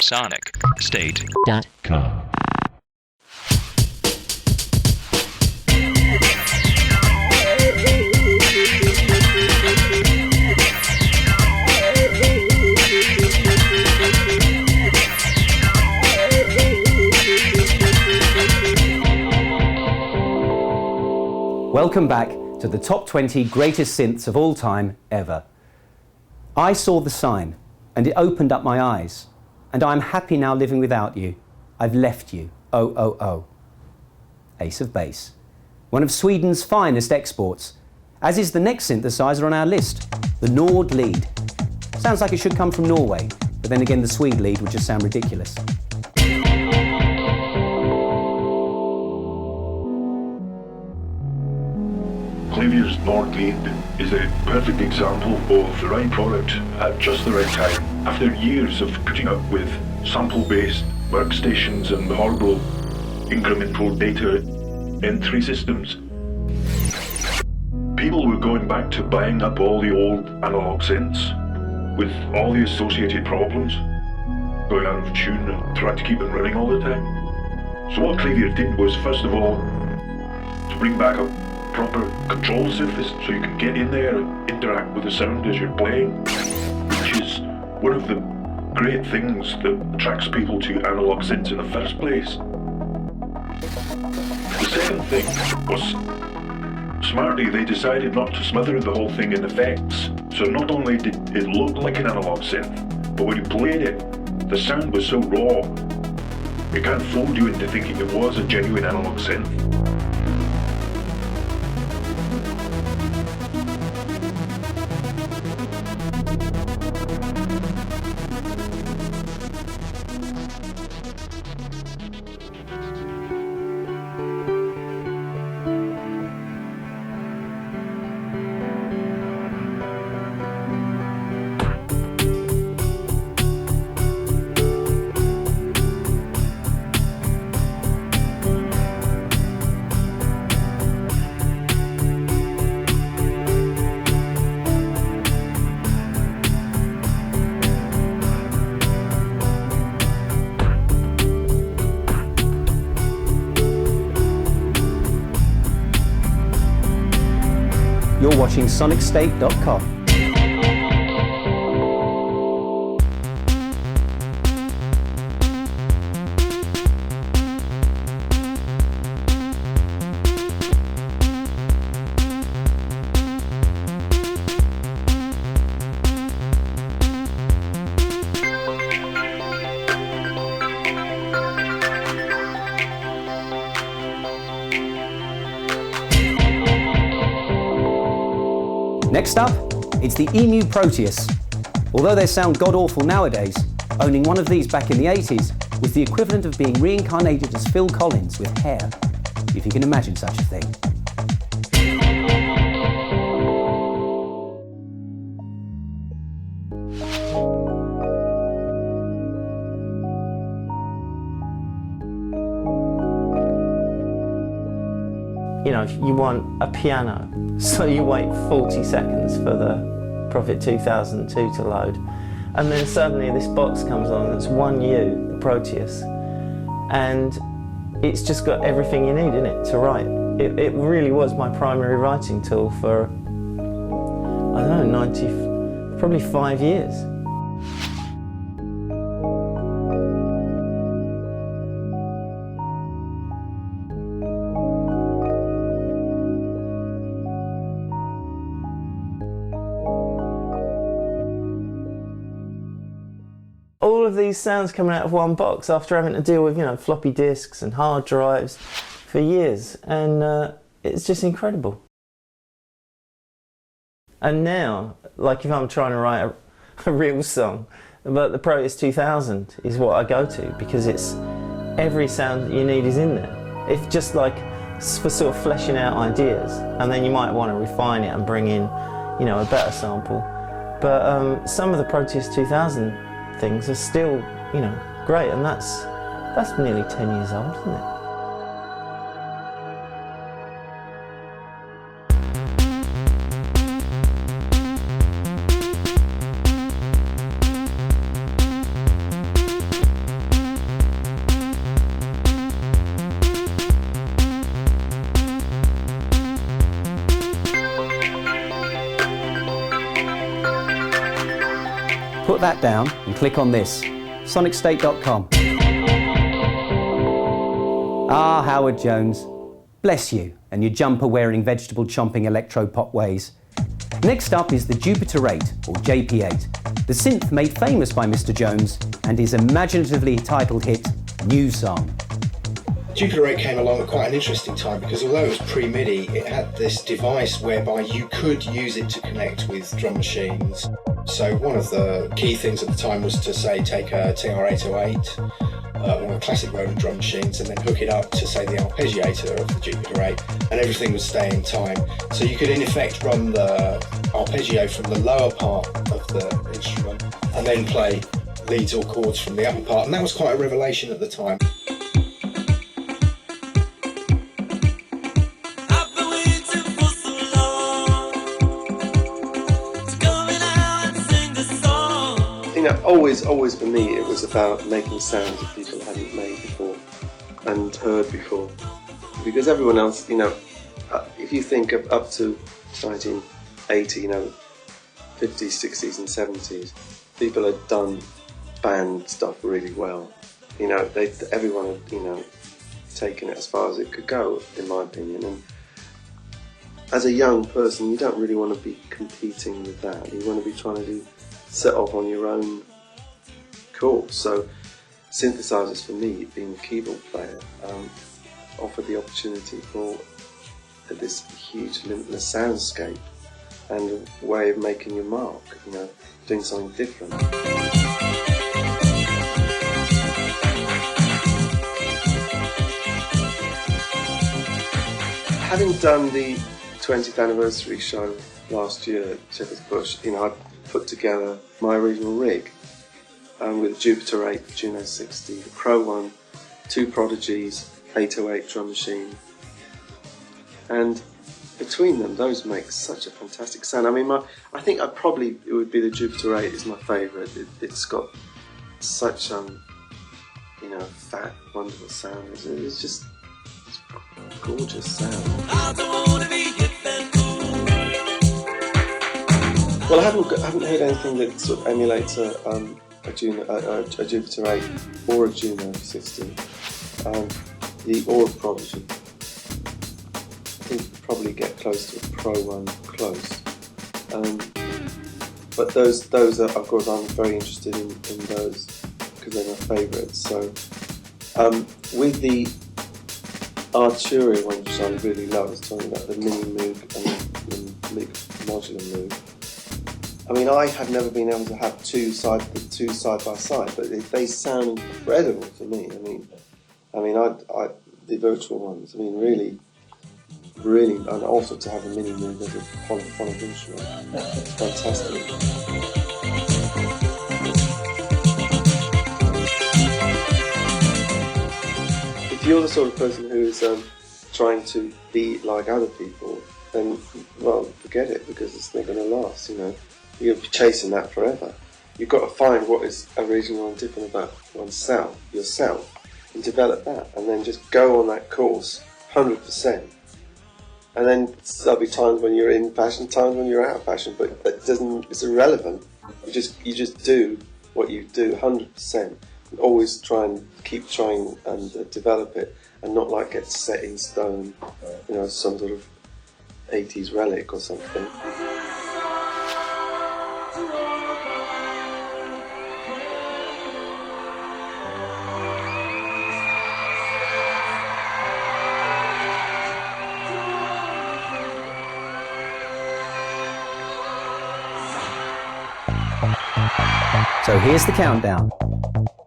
sonicstate.com. Welcome back to the top 20 greatest synths of all time ever. I saw the sign and it opened up my eyes, and I'm happy now living without you. I've left you. Oh, oh, oh. Ace of Base. One of Sweden's finest exports, as is the next synthesizer on our list, the Nord lead. Sounds like it should come from Norway, but then again the Swede lead would just sound ridiculous. Xavier's Nord lead is a perfect example of the right product at just the right time. After years of putting up with sample-based workstations and horrible incremental data entry systems, people were going back to buying up all the old analog synths with all the associated problems, going out of tune and trying to keep them running all the time. So what Xavier did was, first of all, to bring back a proper control surface so you can get in there and interact with the sound as you're playing, which is one of the great things that attracts people to analog synths in the first place. The second thing was, smartly they decided not to smother the whole thing in effects, so not only did it look like an analog synth, but when you played it, the sound was so raw, it can't fool you into thinking it was a genuine analog synth. You're watching sonicstate.com. Next up, it's the Emu Proteus. Although they sound god-awful nowadays, owning one of these back in the 80s was the equivalent of being reincarnated as Phil Collins with hair, if you can imagine such a thing. You know, if you want a piano, so you wait 40 seconds for the Prophet 2002 to load, and then suddenly this box comes on that's one U, the Proteus, and it's just got everything you need in it to write. It really was my primary writing tool for, I don't know, probably 5 years. All of these sounds coming out of one box after having to deal with, you know, floppy disks and hard drives for years, and it's just incredible. And now, like if I'm trying to write a real song, but the Proteus 2000 is what I go to, because it's every sound that you need is in there. It's just like for sort of fleshing out ideas, and then you might want to refine it and bring in, you know, a better sample. But some of the Proteus 2000 things are still, you know, great, and that's nearly 10 years old, isn't it? put that down and click on this, sonicstate.com. Ah, Howard Jones, bless you and your jumper-wearing, vegetable-chomping electro-pop ways. Next up is the Jupiter 8, or JP8, the synth made famous by Mr. Jones and his imaginatively titled hit, New Song. Jupiter 8 came along at quite an interesting time because although it was pre-MIDI, it had this device whereby you could use it to connect with drum machines. So one of the key things at the time was to say take a TR-808, one of the classic Roland drum machines, and then hook it up to say the arpeggiator of the Jupiter 8, and everything would stay in time. So you could in effect run the arpeggio from the lower part of the instrument and then play leads or chords from the upper part, and that was quite a revelation at the time. Always for me, it was about making sounds that people hadn't made before and heard before. Because everyone else, if you think of up to 1980, 50s, 60s and 70s, people had done band stuff really well. Everyone had, taken it as far as it could go, in my opinion. And as a young person, you don't really want to be competing with that. You want to be trying to set off on your own course. So synthesizers, for me, being a keyboard player, offered the opportunity for this huge limitless soundscape and a way of making your mark, doing something different. Having done the 20th anniversary show last year at Shepherd's Bush, I put together my original rig with the Jupiter 8, Juno 60, the Pro 1, 2 Prodigies, 808 drum machine, and between them, those make such a fantastic sound. I think it would be the Jupiter 8 is my favourite. It's got such fat, wonderful sound. It's just a gorgeous sound. Well, I haven't heard anything that sort of emulates a Jupiter 8 or a Juno 60, or a Prodigy. I think you probably get close to a Pro 1 close. But those are, of course, I'm very interested in those because they're my favourites. So with the Arturia one, which I really love, I was talking about the Mini Moog and the modular Moog. I have never been able to have two side by side, but they sound incredible to me. The virtual ones. Really, and also to have a Mini Moog as a polyphonic instrument. It's fantastic. If you're the sort of person who is trying to be like other people, then, well, forget it, because it's not going to last, You'll be chasing that forever. You've got to find what is original and different about yourself, and develop that, and then just go on that course 100%. And then there'll be times when you're in fashion, times when you're out of fashion, but it's irrelevant. You just do what you do 100%. And always keep trying and develop it, and not get set in stone, some sort of 80s relic or something. So here's the countdown.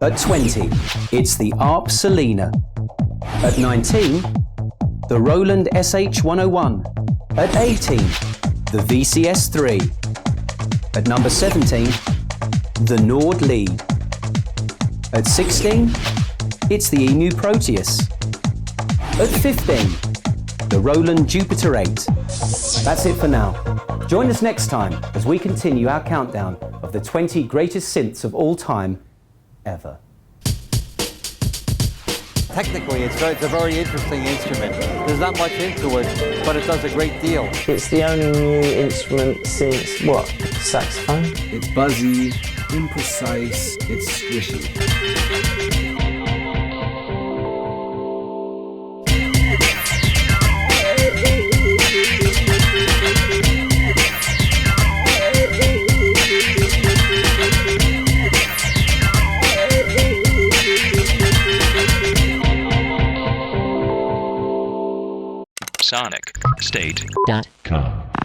At 20, it's the ARP Selena. At 19, the Roland SH-101. At 18, the VCS-3. At number 17, the Nord Lee. At 16, it's the EMU Proteus. At 15, the Roland Jupiter 8. That's it for now. Join us next time as we continue our countdown of the 20 greatest synths of all time ever. Technically, it's a very interesting instrument. There's not much into it, but it does a great deal. It's the only new instrument since, saxophone? It's buzzy, imprecise, it's squishy. sonicstate.com